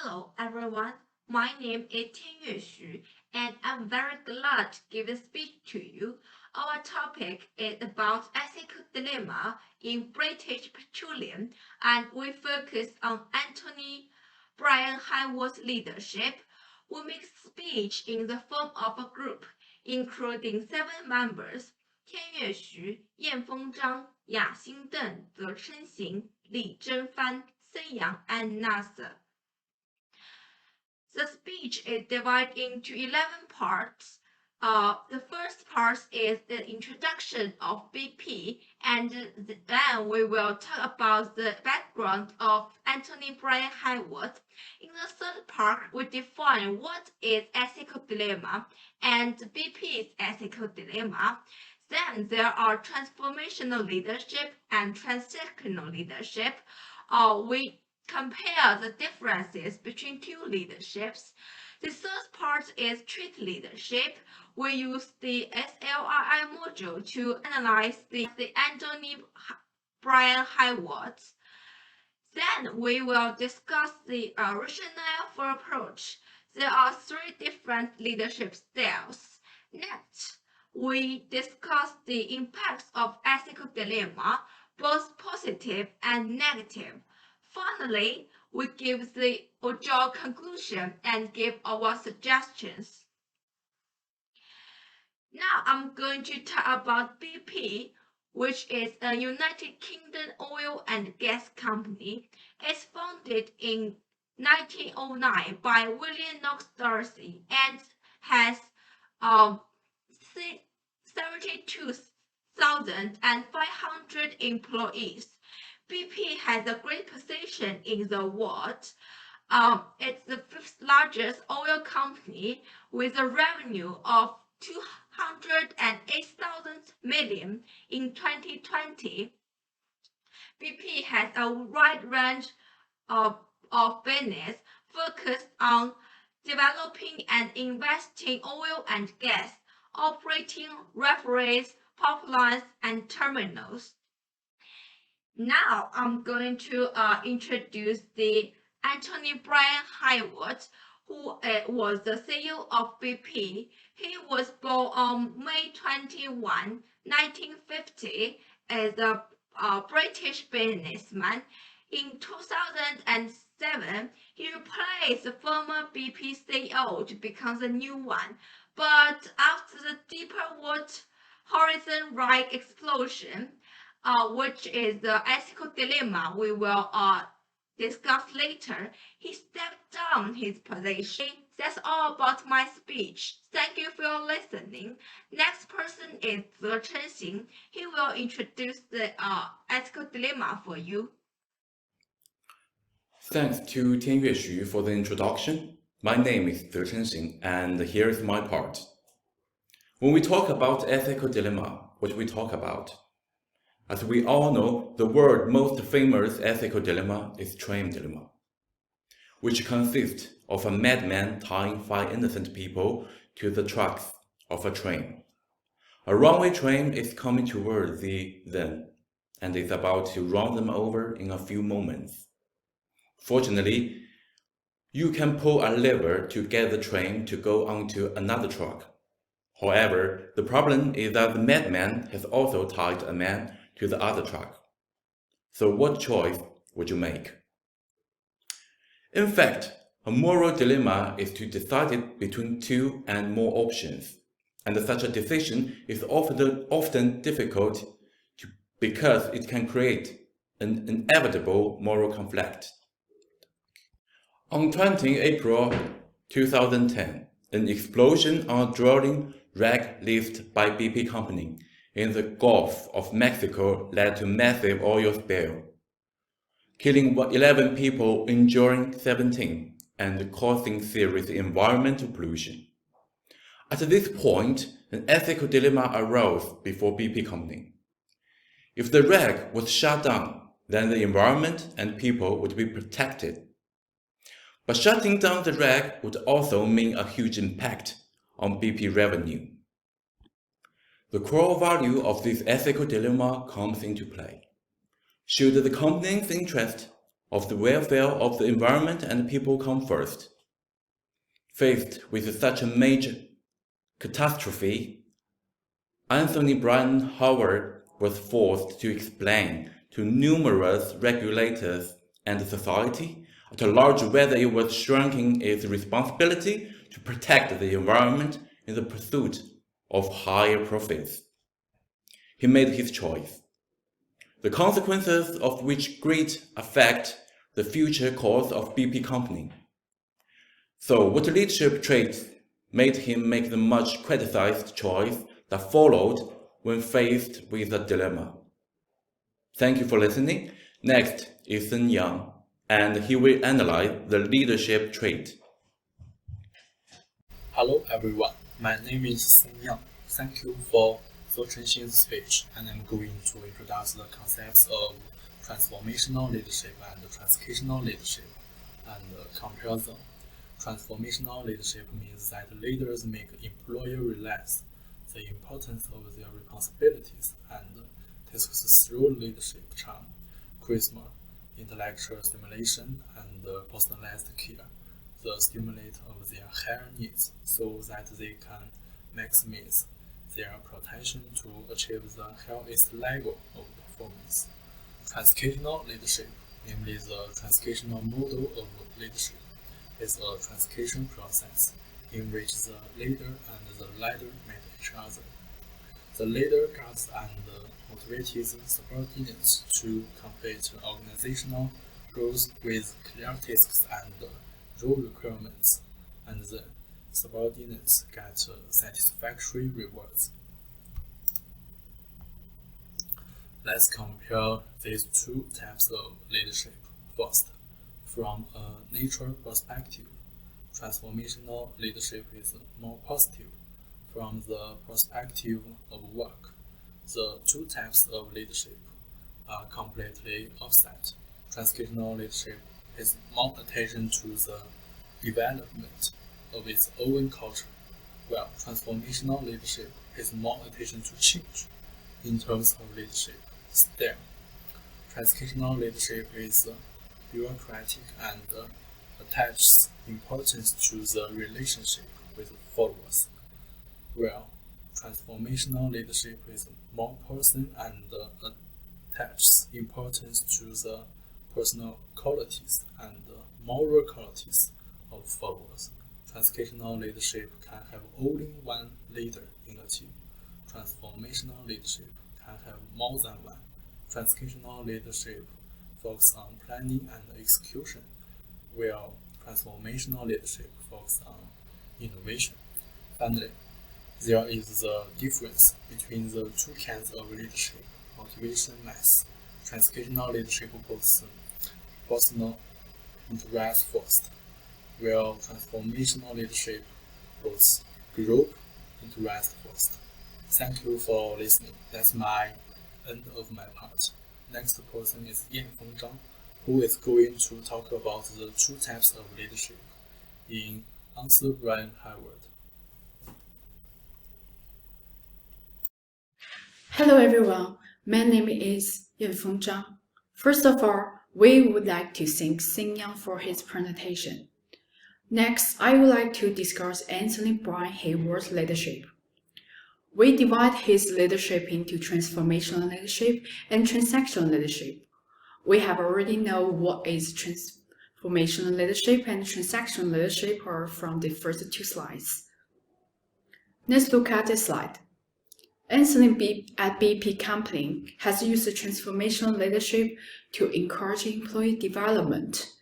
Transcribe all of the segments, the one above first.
Hello everyone, my name is Tianyue Xu and I'm very glad to give a speech to you. Our topic is about ethical dilemma in British Petroleum and we focus on Anthony Brian Highworth's leadership. We make speech in the form of a group including 7 members: 天岳徐、燕风章、雅兴邓、泽琛行、李贞帆、森阳 and Nasser. The speech is divided into 11 parts. The first part is the introduction of BP, and then we will talk about the background of Anthony Brian Highworth. In the third part, we define what is ethical dilemma and BP's ethical dilemma. Then there are transformational leadership and transactional leadership. We compare the differences between two leaderships. The third part is trait leadership. We use the SLRI module to analyze the Anthony Brian Highworth. Then we will discuss the rationale for approach. There are 3 different leadership styles. Next, we discuss the impacts of ethical dilemma, both positive and negative. Finally, we give the overall conclusion and give our suggestions. Now I'm going to talk about BP, which is a United Kingdom oil and gas company. It's founded in 1909 by William Knox Darcy and has 72,500 employees. BP has a great position in the world. It's the 5th largest oil company with a revenue of 208,000 million in 2020. BP has a wide range of business focused on developing and investing oil and gas, operating refineries, pipelines, and terminals. Now I'm going to introduce the Anthony Brian Highworth, who was the CEO of BP. He was born on May 21, 1950, as a British businessman. In 2007, he replaced the former BP CEO to become the new one. But after the Deepwater Horizon rig explosion, which is the ethical dilemma we will discuss later, he stepped down his position. That's all about my speech. Thank you for your listening. Next person is Ze Chenxing. He will introduce the ethical dilemma for you. Thanks to Tianyue Xu for the introduction. My name is Ze Chenxing, and here is my part. When we talk about ethical dilemma, what we talk about? As we all know, the world's most famous ethical dilemma is train dilemma, which consists of a madman tying 5 innocent people to the tracks of a train. A runaway train is coming towards them and is about to run them over in a few moments. Fortunately, you can pull a lever to get the train to go onto another track. However, the problem is that the madman has also tied a man to the other track. So what choice would you make? In fact, a moral dilemma is to decide between 2 and more options, and such a decision is often difficult because it can create an inevitable moral conflict. On 20 April 2010, an explosion on a drilling rig leased by BP Company in the Gulf of Mexico led to massive oil spill, killing 11 people, injuring 17, and causing serious environmental pollution. At this point, an ethical dilemma arose before BP Company. If the rig was shut down, then the environment and people would be protected. But shutting down the rig would also mean a huge impact on BP revenue. The core value of this ethical dilemma comes into play. Should the company's interest of the welfare of the environment and people come first. Faced with such a major catastrophe, Anthony Brian Howard was forced to explain to numerous regulators and society at large whether it was shirking its responsibility to protect the environment in the pursuit of higher profits. He made his choice, the consequences of which greatly affect the future course of BP Company. So what leadership traits made him make the much criticized choice that followed when faced with a dilemma? Thank you for listening. Next is Sun Yang, and he will analyze the leadership trait. Hello everyone, my name is Sun Yang. Thank you for Chengxin's speech, and I'm going to introduce the concepts of transformational leadership and transactional leadership and compare them. Transformational leadership means that leaders make employees realize the importance of their responsibilities and takes through leadership charm, charisma, intellectual stimulation, and personalized care, the stimulate of their higher needs so that they can maximize their potential to achieve the highest level of performance. Transactional leadership, namely the transactional model of leadership, is a transaction process in which the leader and the leader meet each other. The leader guides and motivates subordinates to complete organizational goals with clear tasks and role requirements, and then subordinates get satisfactory rewards. Let's compare these two types of leadership. First, from a nature perspective, transformational leadership is more positive. From the perspective of work, the two types of leadership are completely opposite. Transactional leadership pays more attention to the development of its own culture, while transformational leadership pays more attention to change in terms of leadership style. Transactional leadership is bureaucratic and attaches importance to the relationship with followers, while transformational leadership is more person and attaches importance to the personal qualities and moral qualities of followers. Transactional leadership can have only one leader in a team. Transformational leadership can have more than one. Transactional leadership focuses on planning and execution, while transformational leadership focuses on innovation. Finally, there is the difference between the two kinds of leadership. Motivation mass. Transactional leadership puts personal interest first, while transformational leadership puts group interest first. Thank you for listening. That's my end of my part. Next person is Yanfeng Zhang, who is going to talk about the two types of leadership in Answer Brian Howard. Hello everyone, my name is Yanfeng Zhang. First of all, we would like to thank Sun Yang for his presentation. Next, I would like to discuss Anthony Brian Hayward's leadership. We divide his leadership into transformational leadership and transactional leadership. We have already known what is transformational leadership and transactional leadership are from the first two slides. Let's look at this slide. Anthony at BP Company has used transformational leadership to encourage employee development.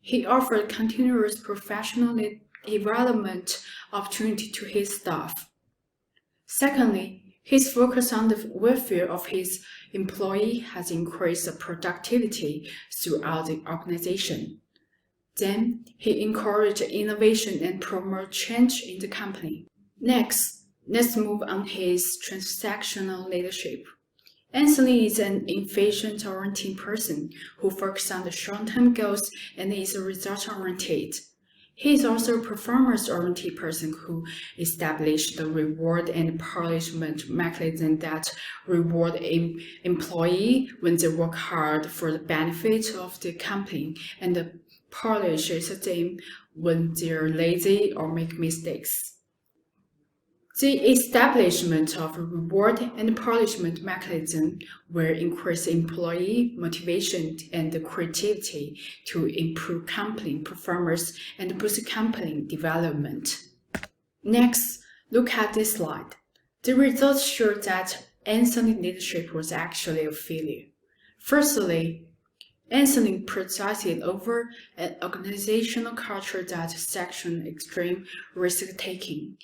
He offered continuous professional development opportunity to his staff. Secondly, his focus on the welfare of his employee has increased the productivity throughout the organization. Then, he encouraged innovation and promoted change in the company. Next, let's move on his transactional leadership. Anthony is an efficient-oriented person who focuses on the short-term goals and is result-oriented. He is also a performance-oriented person who established the reward and punishment mechanism that reward employee when they work hard for the benefit of the company and punishes them when they're lazy or make mistakes. The establishment of a reward and punishment mechanism will increase employee motivation and creativity to improve company performance and boost company development. Next, look at this slide. The results show that Anthony's leadership was actually a failure. Firstly, Anthony presided over an organizational culture that sanctioned extreme risk-taking,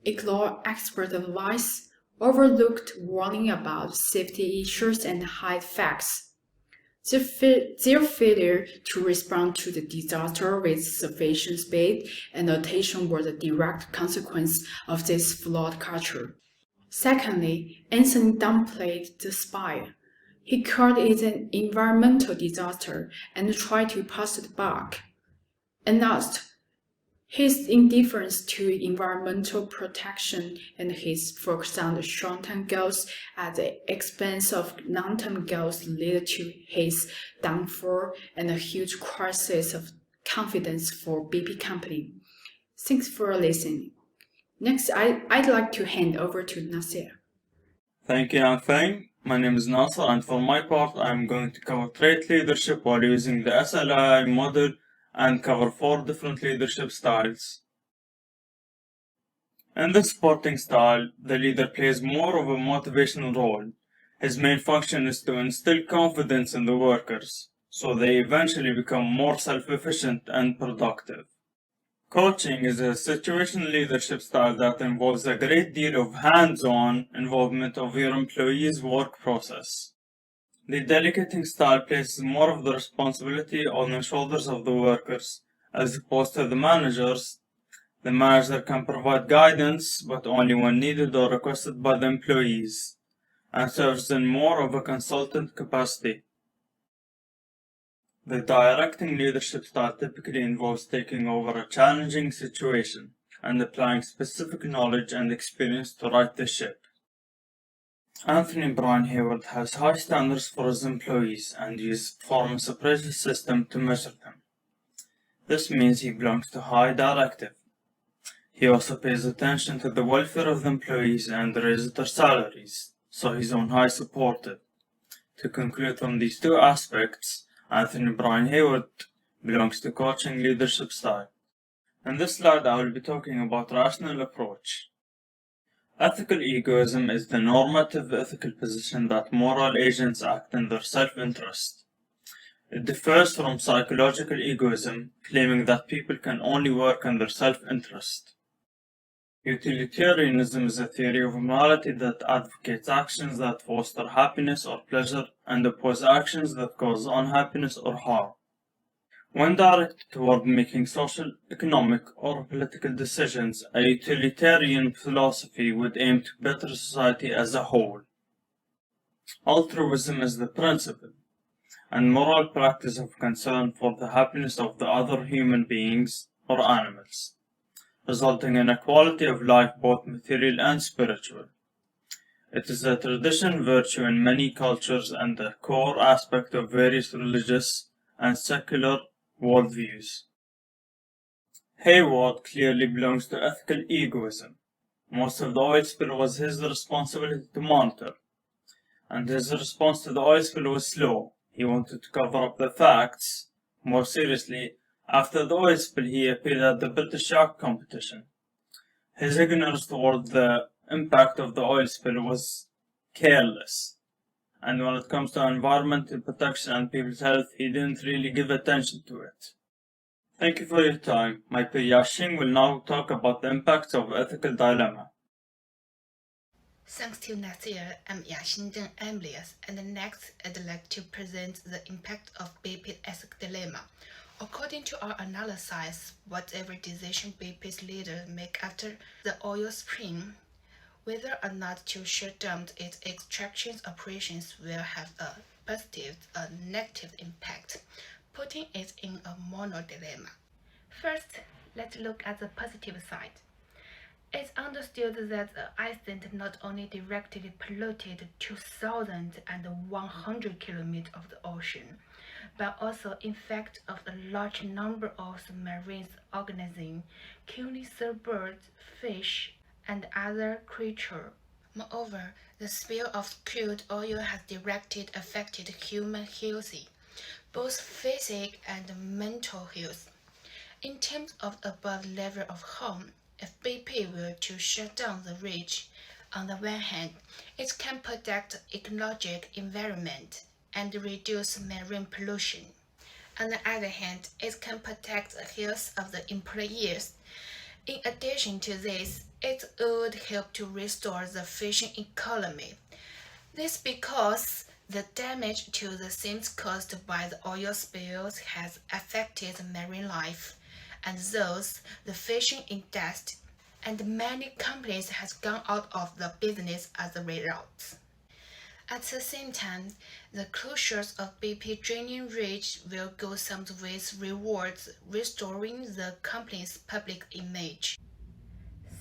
ignored expert advice, overlooked warning about safety issues, and hide facts. Their failure to respond to the disaster with sufficient speed and attention were the direct consequence of this flawed culture. Secondly, Anthony downplayed the fire. He called it an environmental disaster and tried to pass the buck. Announced his indifference to environmental protection and his focus on the short-term goals at the expense of long-term goals led to his downfall and a huge crisis of confidence for BP Company. Thanks for listening. Next, I'd like to hand over to Nasir. Thank you, Yang. My name is Nasser, and for my part, I'm going to cover trait leadership while using the SLI model and cover 4 different leadership styles. In the supporting style, the leader plays more of a motivational role. His main function is to instill confidence in the workers, so they eventually become more self-efficient and productive. Coaching is a situational leadership style that involves a great deal of hands-on involvement of your employees' work process. The delegating style places more of the responsibility on the shoulders of the workers, as opposed to the managers. The manager can provide guidance, but only when needed or requested by the employees, and serves in more of a consultant capacity. The directing leadership style typically involves taking over a challenging situation and applying specific knowledge and experience to right the ship. Anthony Brian Hayward has high standards for his employees and uses performance appraisal system to measure them. This means he belongs to high directive. He also pays attention to the welfare of the employees and raises their salaries, so he's on high supported. To conclude on these 2 aspects, Anthony Brian Hayward belongs to coaching leadership style. In this slide, I will be talking about rational approach. Ethical egoism is the normative ethical position that moral agents act in their self-interest. It differs from psychological egoism, claiming that people can only work in their self-interest. Utilitarianism is a theory of morality that advocates actions that foster happiness or pleasure and oppose actions that cause unhappiness or harm. When directed toward making social, economic, or political decisions, a utilitarian philosophy would aim to better society as a whole. Altruism is the principle and moral practice of concern for the happiness of the other human beings or animals, resulting in a quality of life both material and spiritual. It is a tradition virtue in many cultures and a core aspect of various religious and secular worldviews. Hayward clearly belongs to ethical egoism. Most of the oil spill was his responsibility to monitor, and his response to the oil spill was slow. He wanted to cover up the facts. More seriously, after the oil spill, he appeared at the British Yacht Competition. His ignorance toward the impact of the oil spill was careless, and when it comes to environmental protection and people's health, he didn't really give attention to it. Thank you for your time. My peer Yashing will now talk about the impacts of ethical dilemma. Thanks to Nasir, I'm Yashing Amelius, and next I'd like to present the impact of BP's ethical dilemma. According to our analysis, whatever decision BP's leaders make after the oil spill, whether or not to shut down its extraction operations will have a positive or negative impact, putting it in a moral dilemma. First, let's look at the positive side. It's understood that the accident not only directly polluted 2,100 kilometers of the ocean, but also infected a large number of marine organisms, killing birds, fish, and other creatures. Moreover, the spill of crude oil has directly affected human health, both physical and mental health. In terms of above level of harm, if BP were to shut down the ridge, on the one hand, it can protect the ecological environment and reduce marine pollution. On the other hand, it can protect the health of the employees. In addition to this, it would help to restore the fishing economy. This because the damage to the seams caused by the oil spills has affected marine life, and thus the fishing industry, and many companies has gone out of the business as a result. At the same time, the closures of BP draining ridge will go some ways towards restoring the company's public image.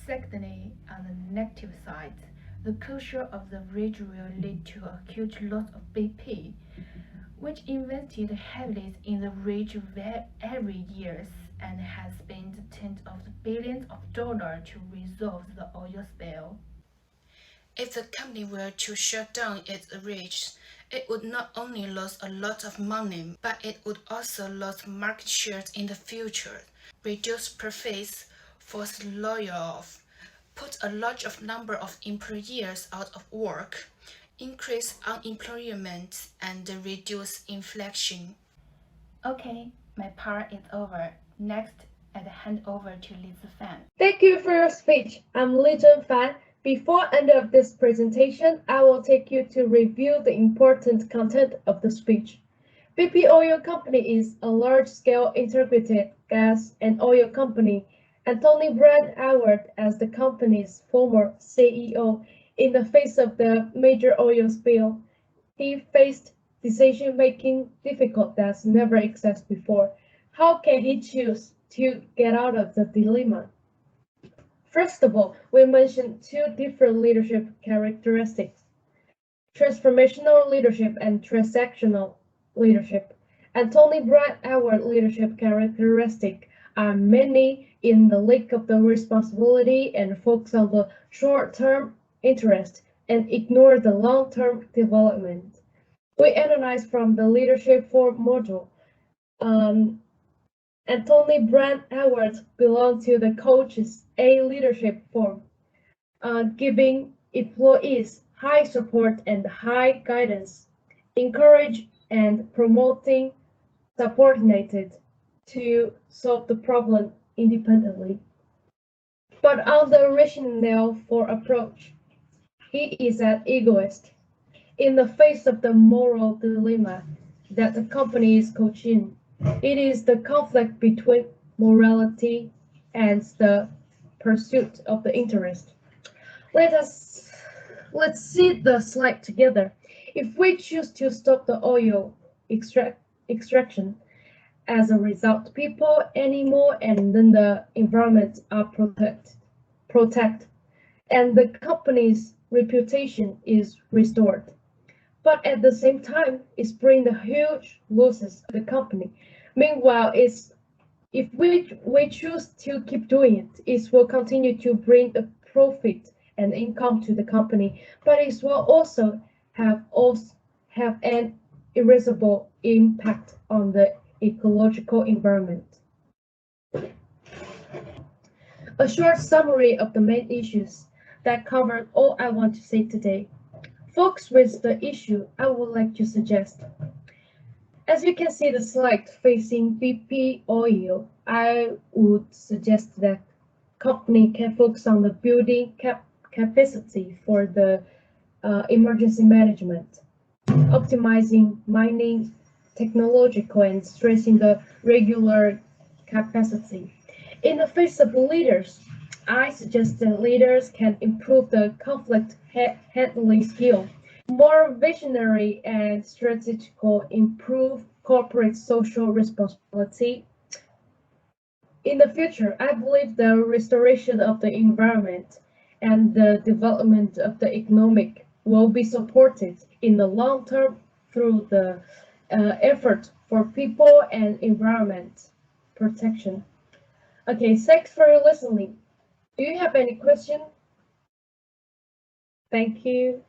Secondly, on the negative side, the closure of the ridge will lead to a huge loss of BP, which invested heavily in the ridge every year and has spent tens of billions of dollars to resolve the oil spill. If the company were to shut down its ridge, it would not only lose a lot of money, but it would also lose market shares in the future, reduce profits, force layoff, put a large number of employees out of work, increase unemployment, and reduce inflation. Okay, my part is over. Next, I'd hand over to Liz Fan. Thank you for your speech. I'm Li Zhenfan. Before end of this presentation, I will take you to review the important content of the speech. BP Oil Company is a large-scale integrated gas and oil company, and Tony Brand Award as the company's former CEO. In the face of the major oil spill, he faced decision-making difficult as never existed before. How can he choose to get out of the dilemma? First of all, we mentioned two different leadership characteristics: transformational leadership and transactional leadership. And Tony Brand Award leadership characteristics are many in the lack of the responsibility and focus on the short-term interest and ignore the long-term development. We analyze from the leadership 4 module. And Tony Brand Awards belong to the coach's A leadership form, giving employees high support and high guidance, encourage and promoting subordinated to solve the problem independently. But on the rationale for approach, he is an egoist. In the face of the moral dilemma that the company is coaching, it is the conflict between morality and the pursuit of the interest. Let's see the slide together. If we choose to stop the oil extraction, as a result, people, animals, and then the environment are protected, and the company's reputation is restored. But at the same time, it brings the huge losses to the company. Meanwhile, if we choose to keep doing it, it will continue to bring the profit and income to the company, but it will also have an irreversible impact on the ecological environment. A short summary of the main issues that cover all I want to say today. Focus with the issue I would like to suggest. As you can see the slide facing BP Oil, I would suggest that company can focus on the building capacity for the emergency management, optimizing mining technological and stressing the regular capacity. In the face of leaders, I suggest that leaders can improve the conflict handling skill, more visionary and strategical, improve corporate social responsibility, In the future, I believe the restoration of the environment and the development of the economic will be supported in the long term through the effort for people and environment protection. Okay, thanks for listening. Do you have any question? Thank you.